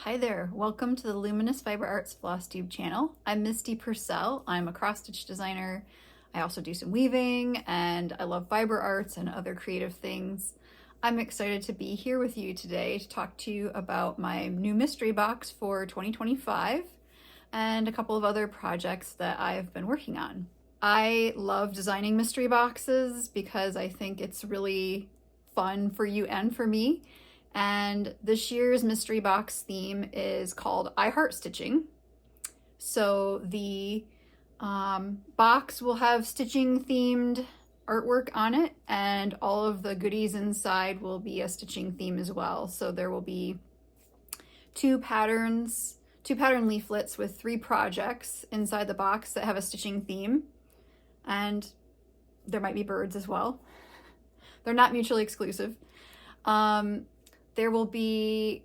Hi there, welcome to the Luminous Fiber Arts Flosstube channel. I'm Misty Purcell. I'm a cross-stitch designer. I also do some weaving and I love fiber arts and other creative things. I'm excited to be here with you today to talk to you about my new mystery box for 2025 and a couple of other projects that I've been working on. I love designing mystery boxes because I think it's really fun for you and for me. And this year's mystery box theme is called I Heart Stitching. So the box will have stitching themed artwork on it, and all of the goodies inside will be a stitching theme as well. So there will be two pattern leaflets with 3 projects inside the box that have a stitching theme, and there might be birds as well. They're not mutually exclusive. There will be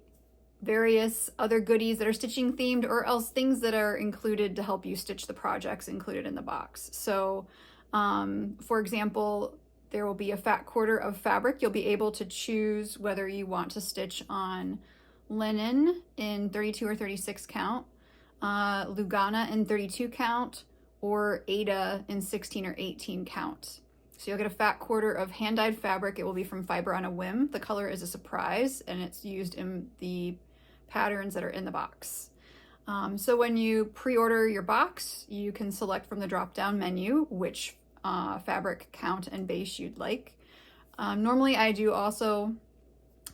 various other goodies that are stitching themed, or else things that are included to help you stitch the projects included in the box. So for example, there will be a fat quarter of fabric. You'll be able to choose whether you want to stitch on linen in 32 or 36 count, Lugana in 32 count, or Aida in 16 or 18 count. So you'll get a fat quarter of hand-dyed fabric. It will be from Fiber on a Whim. The color is a surprise, and it's used in the patterns that are in the box. So when you pre-order your box, you can select from the drop-down menu which fabric count and base you'd like. Normally I do also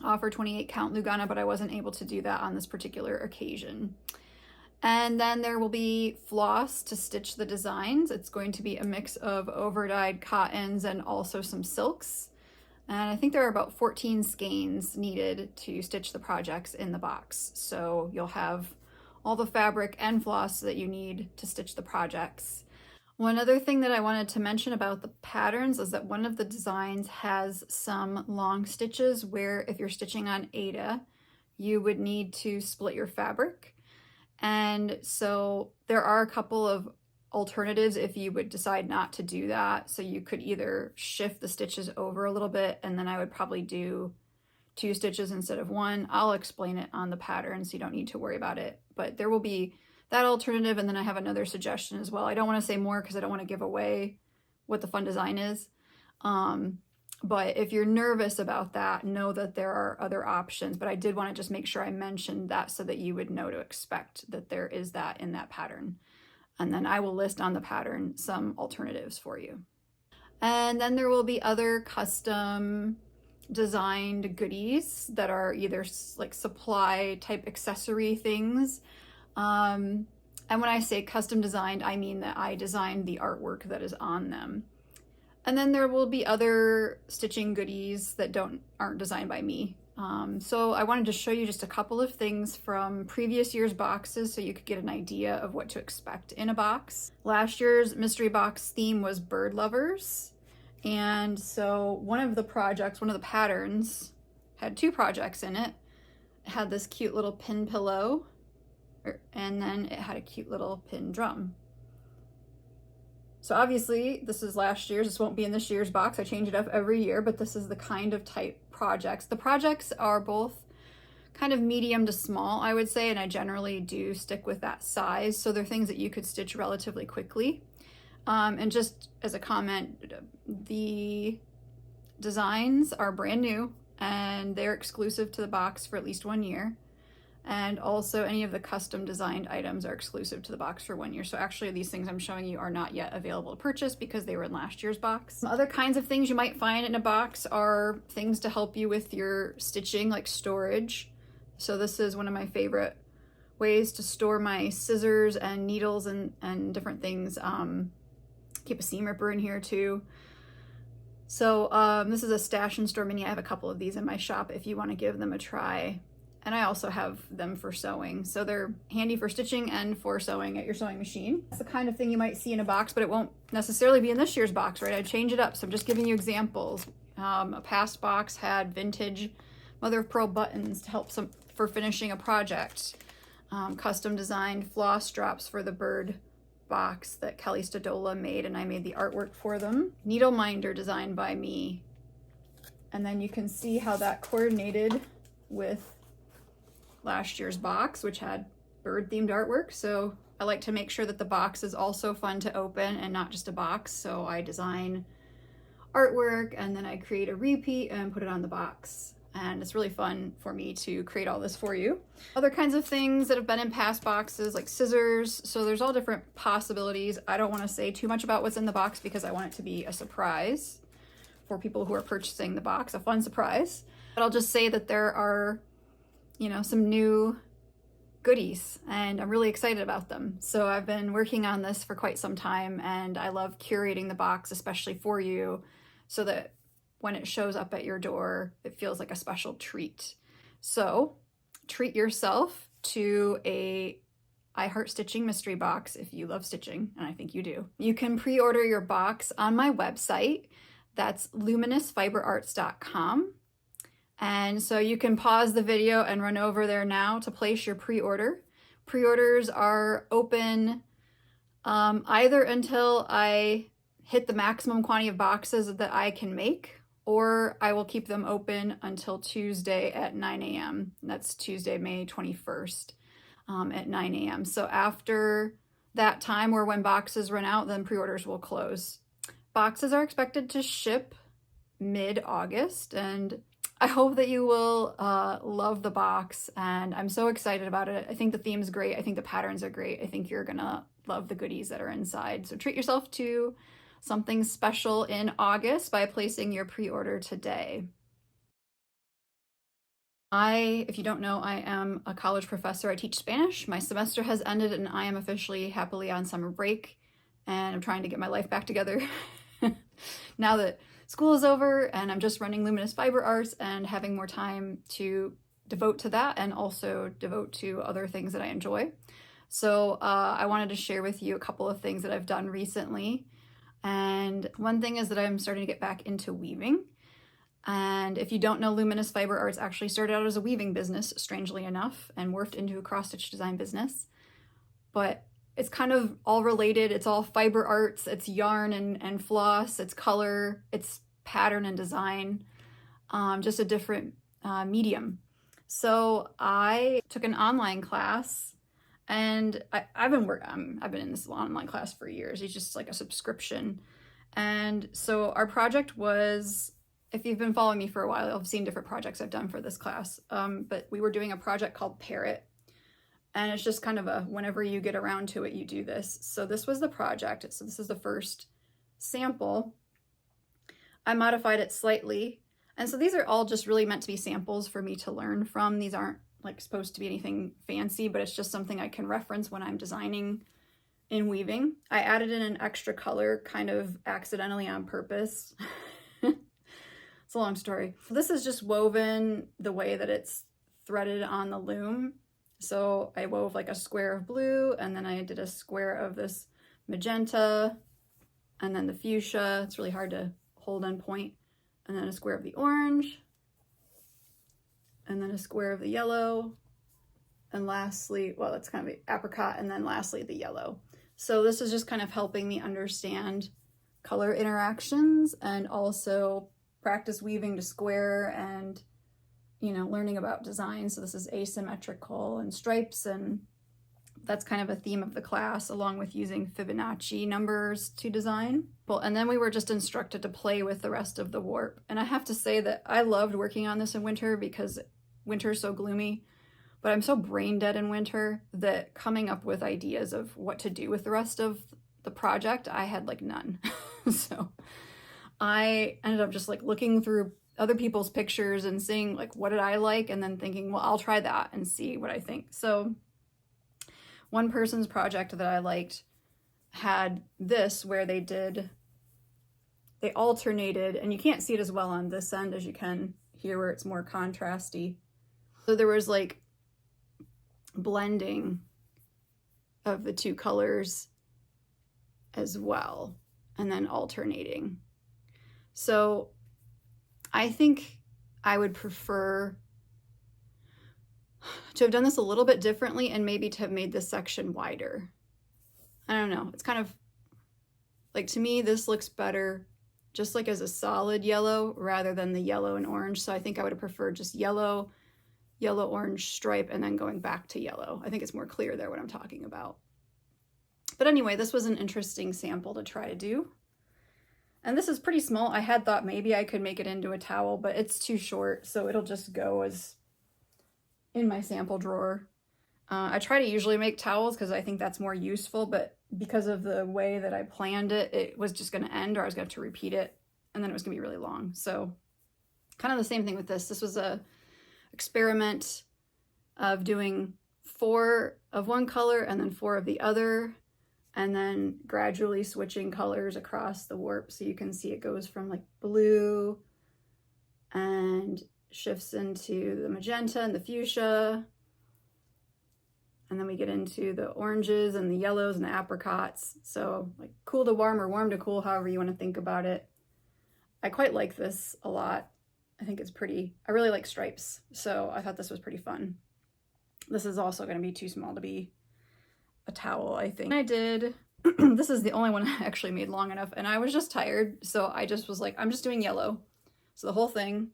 offer 28 count Lugana, but I wasn't able to do that on this particular occasion. And then there will be floss to stitch the designs. It's going to be a mix of over-dyed cottons and also some silks. And I think there are about 14 skeins needed to stitch the projects in the box. So you'll have all the fabric and floss that you need to stitch the projects. One other thing that I wanted to mention about the patterns is that one of the designs has some long stitches where if you're stitching on Aida, you would need to split your fabric. And so there are a couple of alternatives if you would decide not to do that. So you could either shift the stitches over a little bit, and then I would probably do 2 stitches instead of 1. I'll explain it on the pattern, so you don't need to worry about it. But there will be that alternative, and then I have another suggestion as well. I don't want to say more because I don't want to give away what the fun design is. But if you're nervous about that, know that there are other options. But I did want to just make sure I mentioned that so that you would know to expect that there is that in that pattern. And then I will list on the pattern some alternatives for you. And then there will be other custom designed goodies that are either like supply type accessory things. And when I say custom designed, I mean that I designed the artwork that is on them. And then there will be other stitching goodies that aren't designed by me. So I wanted to show you just a couple of things from previous year's boxes so you could get an idea of what to expect in a box. Last year's mystery box theme was bird lovers. And so one of the patterns had 2 projects in it. It had this cute little pin pillow, and then it had a cute little pin drum. So obviously this is last year's, this won't be in this year's box. I change it up every year, but this is the kind of type projects. The projects are both kind of medium to small, I would say, and I generally do stick with that size. So they're things that you could stitch relatively quickly. And just as a comment, the designs are brand new and they're exclusive to the box for at least 1 year. And also any of the custom designed items are exclusive to the box for 1 year. So actually these things I'm showing you are not yet available to purchase because they were in last year's box. Some other kinds of things you might find in a box are things to help you with your stitching, like storage. So this is one of my favorite ways to store my scissors and needles and different things. Keep a seam ripper in here too. So this is a stash and store mini. I have a couple of these in my shop if you want to give them a try. And I also have them for sewing. So they're handy for stitching and for sewing at your sewing machine. It's the kind of thing you might see in a box, but it won't necessarily be in this year's box, right? I change it up, so I'm just giving you examples. A past box had vintage mother of pearl buttons to help for finishing a project. Custom designed floss drops for the bird box that Kelly Stadola made, and I made the artwork for them. Needle minder designed by me. And then you can see how that coordinated with last year's box, which had bird themed artwork. So I like to make sure that the box is also fun to open and not just a box. So I design artwork and then I create a repeat and put it on the box. And it's really fun for me to create all this for you. Other kinds of things that have been in past boxes, like scissors. So there's all different possibilities. I don't want to say too much about what's in the box because I want it to be a surprise for people who are purchasing the box, a fun surprise. But I'll just say that there are, you know, some new goodies and I'm really excited about them. So I've been working on this for quite some time and I love curating the box, especially for you, so that when it shows up at your door, it feels like a special treat. So treat yourself to a I Heart Stitching mystery box if you love stitching, and I think you do. You can pre-order your box on my website. That's luminousfiberarts.com. And so you can pause the video and run over there now to place your pre-order. Pre-orders are open either until I hit the maximum quantity of boxes that I can make, or I will keep them open until Tuesday at 9 a.m. That's Tuesday, May 21st at 9 a.m. So after that time, or when boxes run out, then pre-orders will close. Boxes are expected to ship mid-August, and I hope that you will love the box, and I'm so excited about it. I think the theme's great. I think the patterns are great. I think you're gonna love the goodies that are inside. So treat yourself to something special in August by placing your pre-order today. If you don't know, I am a college professor. I teach Spanish. My semester has ended and I am officially happily on summer break, and I'm trying to get my life back together now that school is over, and I'm just running Luminous Fiber Arts and having more time to devote to that and also devote to other things that I enjoy. So I wanted to share with you a couple of things that I've done recently. And one thing is that I'm starting to get back into weaving. And if you don't know, Luminous Fiber Arts actually started out as a weaving business, strangely enough, and morphed into a cross-stitch design business. But it's kind of all related. It's all fiber arts, it's yarn and floss, it's color, it's pattern and design, just a different medium. So I took an online class, and I've been in this online class for years. It's just like a subscription. And so our project was, if you've been following me for a while, I've seen different projects I've done for this class. But we were doing a project called Parrot. And it's just kind of a, whenever you get around to it, you do this. So this was the project. So this is the first sample. I modified it slightly. And so these are all just really meant to be samples for me to learn from. These aren't like supposed to be anything fancy, but it's just something I can reference when I'm designing in weaving. I added in an extra color kind of accidentally on purpose. It's a long story. This is just woven the way that it's threaded on the loom. So I wove like a square of blue, and then I did a square of this magenta, and then the fuchsia. It's really hard to hold and point. And then a square of the orange, and then a square of the yellow, and lastly, well, it's kind of the apricot, and then lastly the yellow. So this is just kind of helping me understand color interactions and also practice weaving to square and, you know, learning about design. So this is asymmetrical and stripes, and that's kind of a theme of the class, along with using Fibonacci numbers to design. Well, and then we were just instructed to play with the rest of the warp. And I have to say that I loved working on this in winter because winter is so gloomy, but I'm so brain dead in winter that coming up with ideas of what to do with the rest of the project, I had like none. So I ended up just like looking through other people's pictures and seeing like, what did I like? And then thinking, well, I'll try that and see what I think. So one person's project that I liked had this where they alternated, and you can't see it as well on this end as you can here where it's more contrasty. So there was like blending of the two colors as well, and then alternating. So I think I would prefer to have done this a little bit differently and maybe to have made this section wider. I don't know. It's kind of like, to me, this looks better just like as a solid yellow rather than the yellow and orange. So I think I would have preferred just yellow yellow orange stripe and then going back to yellow. I think it's more clear there what I'm talking about. But anyway, this was an interesting sample to try to do. And this is pretty small. I had thought maybe I could make it into a towel, but it's too short, so it'll just go as in my sample drawer. I try to usually make towels because I think that's more useful, but because of the way that I planned it, it was just going to end, or I was going to have to repeat it, and then it was going to be really long. So kind of the same thing with this. This was a experiment of doing 4 of one color and then 4 of the other, and then gradually switching colors across the warp. So you can see it goes from like blue and shifts into the magenta and the fuchsia. And then we get into the oranges and the yellows and the apricots. So like cool to warm or warm to cool, however you want to think about it. I quite like this a lot. I think it's pretty, I really like stripes. So I thought this was pretty fun. This is also going to be too small to be a towel, I think. I did, this is the only one I actually made long enough, and I was just tired. So I just was like, I'm just doing yellow. So the whole thing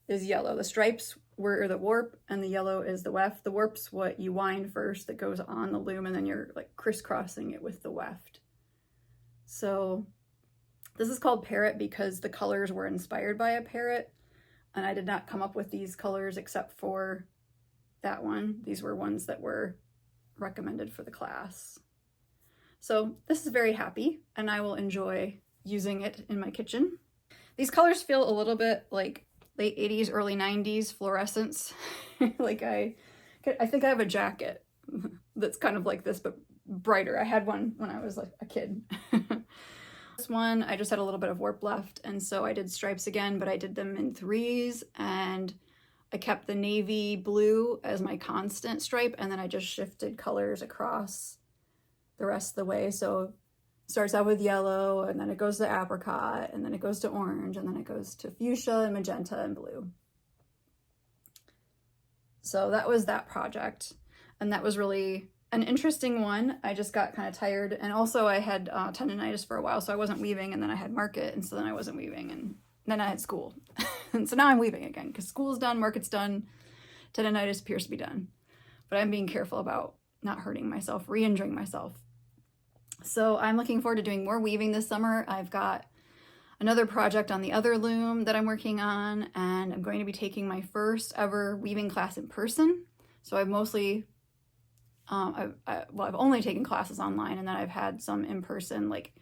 is yellow. The stripes were the warp and the yellow is the weft. The warp's what you wind first that goes on the loom, and then you're like crisscrossing it with the weft. So this is called Parrot because the colors were inspired by a parrot, and I did not come up with these colors except for that one. These were ones that were recommended for the class. So this is very happy, and I will enjoy using it in my kitchen. These colors feel a little bit like late 80s, early 90s fluorescence. Like I think I have a jacket that's kind of like this, but brighter. I had one when I was like a kid. This one, I just had a little bit of warp left, and so I did stripes again, but I did them in 3s, and I kept the navy blue as my constant stripe, and then I just shifted colors across the rest of the way. So it starts out with yellow, and then it goes to apricot, and then it goes to orange, and then it goes to fuchsia and magenta and blue. So that was that project, and that was really an interesting one. I just got kind of tired, and also I had tendonitis for a while, so I wasn't weaving, and then I had market, and so then I wasn't weaving, and then I had school. And so now I'm weaving again because school's done, market's done, tendonitis appears to be done. But I'm being careful about not hurting myself, re-injuring myself. So I'm looking forward to doing more weaving this summer. I've got another project on the other loom that I'm working on, and I'm going to be taking my first ever weaving class in person. So I've mostly, I've only taken classes online, and then I've had some in person, like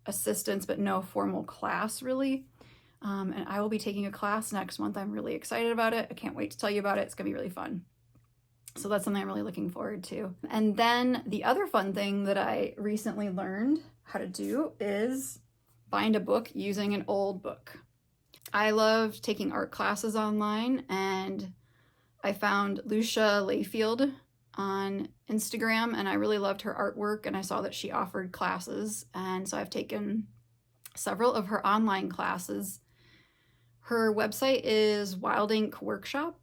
assistance, but no formal class really. And I will be taking a class next month. I'm really excited about it. I can't wait to tell you about it. It's gonna be really fun. So that's something I'm really looking forward to. And then the other fun thing that I recently learned how to do is bind a book using an old book. I loved taking art classes online, and I found Lucia Layfield on Instagram, and I really loved her artwork, and I saw that she offered classes, and so I've taken several of her online classes. Her website is Wild Ink Workshop,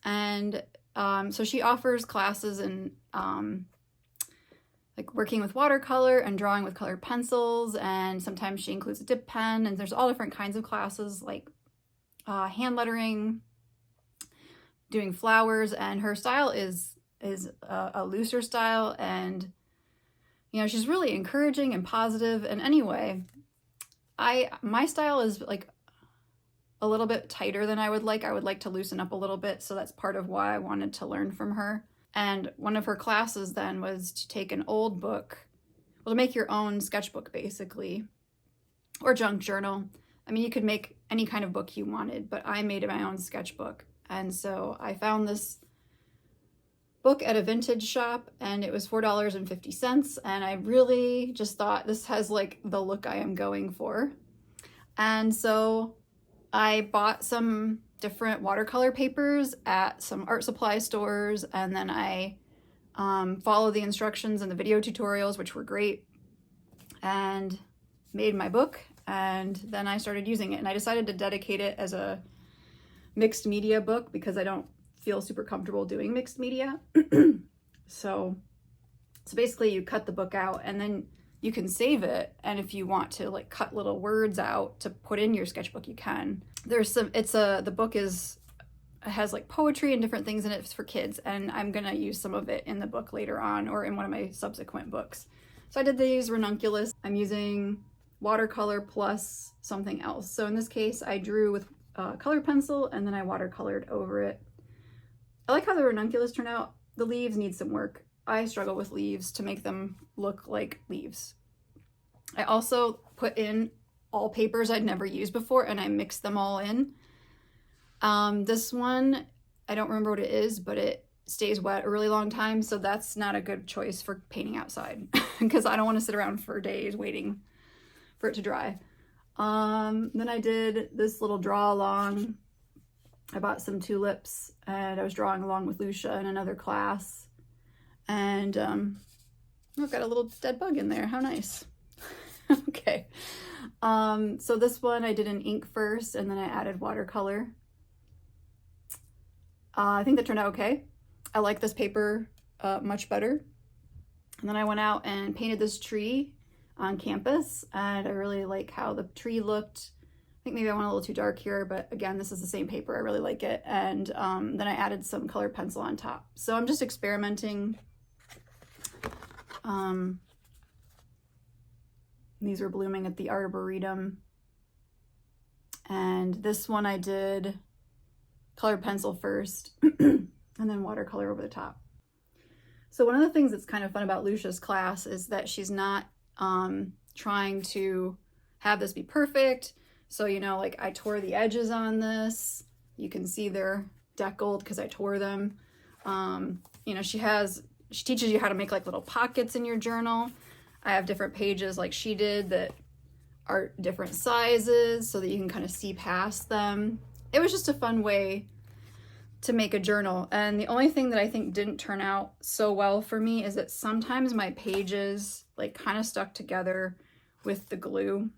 and so she offers classes in like working with watercolor and drawing with colored pencils, and sometimes she includes a dip pen, and there's all different kinds of classes like hand lettering, doing flowers, and her style is a looser style, and you know, she's really encouraging and positive. And anyway, my style is like a little bit tighter than I would like. I would like to loosen up a little bit, so that's part of why I wanted to learn from her. And one of her classes then was to take an old book, well, to make your own sketchbook basically, or junk journal. I mean, you could make any kind of book you wanted, but I made my own sketchbook. And so I found this book at a vintage shop, and it was $4.50, and I really just thought this has like the look I am going for. And so I bought some different watercolor papers at some art supply stores, and then I followed the instructions in the video tutorials, which were great, and made my book. And then I started using it, and I decided to dedicate it as a mixed media book because I don't feel super comfortable doing mixed media. So basically you cut the book out, and then you can save it, and if you want to like cut little words out to put in your sketchbook, you can. There's some, the book is it has like poetry and different things in it for kids, and I'm gonna use some of it in the book later on or in one of my subsequent books. So I did these ranunculus. I'm using watercolor plus something else. So in this case, I drew with colored pencil and then I watercolored over it. I like how the ranunculus turned out. The leaves need some work. I struggle with leaves to make them look like leaves. I also put in all papers I'd never used before and I mixed them all in. This one, I don't remember what it is, but it stays wet a really long time, so that's not a good choice for painting outside because I don't want to sit around for days waiting for it to dry. Then I did this little draw along. I bought some tulips and I was drawing along with Lucia in another class. And I've got a little dead bug in there. How nice. Okay. So this one I did in ink first and then I added watercolor. I think that turned out okay. I like this paper much better. And then I went out and painted this tree on campus and I really like how the tree looked. I think maybe I went a little too dark here, but again, this is the same paper. I really like it. And then I added some colored pencil on top. So I'm just experimenting. These were blooming at the Arboretum. And this one I did colored pencil first and then watercolor over the top. So one of the things that's kind of fun about Lucia's class is that she's not trying to have this be perfect. So, you know, like I tore the edges on this. You can see they're deckled because I tore them. You know, she teaches you how to make like little pockets in your journal. I have different pages like she did that are different sizes so that you can kind of see past them. It was just a fun way to make a journal. And the only thing that I think didn't turn out so well for me is that sometimes my pages like kind of stuck together with the glue.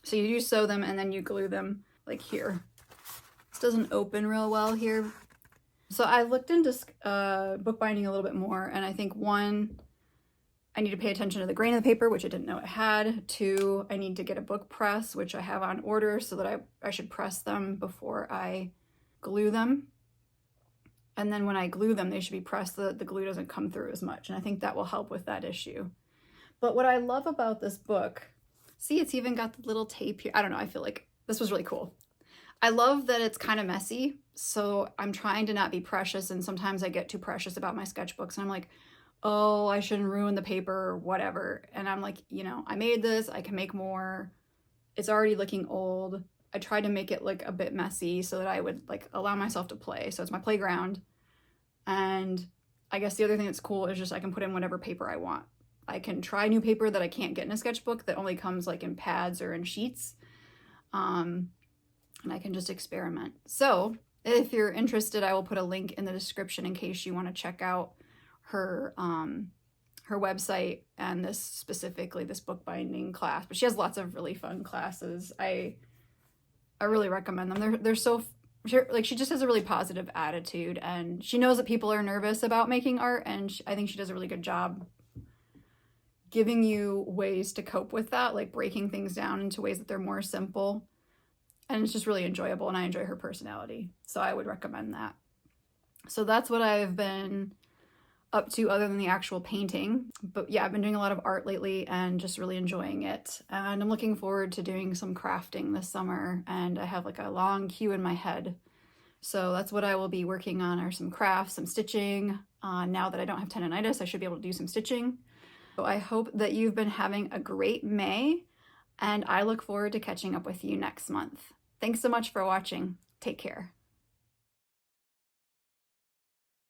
So you do sew them and then you glue them like here. This doesn't open real well here. So I looked into bookbinding a little bit more, and I think one, I need to pay attention to the grain of the paper, which I didn't know it had. Two, I need to get a book press, which I have on order, so that I should press them before I glue them. And then when I glue them, they should be pressed so that the glue doesn't come through as much. And I think that will help with that issue. But what I love about this book, see, it's even got the little tape here. I don't know, I feel like this was really cool. I love that it's kind of messy, so I'm trying to not be precious, and sometimes I get too precious about my sketchbooks, and I'm like, oh, I shouldn't ruin the paper or whatever. And I'm like, you know, I made this, I can make more. It's already looking old. I tried to make it look a bit messy so that I would like allow myself to play. So it's my playground. And I guess the other thing that's cool is just I can put in whatever paper I want. I can try new paper that I can't get in a sketchbook that only comes like in pads or in sheets. And I can just experiment. So if you're interested, I will put a link in the description in case you want to check out her website and this specifically, this bookbinding class. But she has lots of really fun classes. I really recommend them. They're so, like, she just has a really positive attitude, and she knows that people are nervous about making art, and I think she does a really good job giving you ways to cope with that, like breaking things down into ways that they're more simple. And it's just really enjoyable, and I enjoy her personality. So I would recommend that. So that's what I've been up to other than the actual painting. But yeah, I've been doing a lot of art lately and just really enjoying it. And I'm looking forward to doing some crafting this summer, and I have like a long queue in my head. So that's what I will be working on, are some crafts, some stitching. Now that I don't have tendonitis, I should be able to do some stitching. So I hope that you've been having a great May, and I look forward to catching up with you next month. Thanks so much for watching. Take care.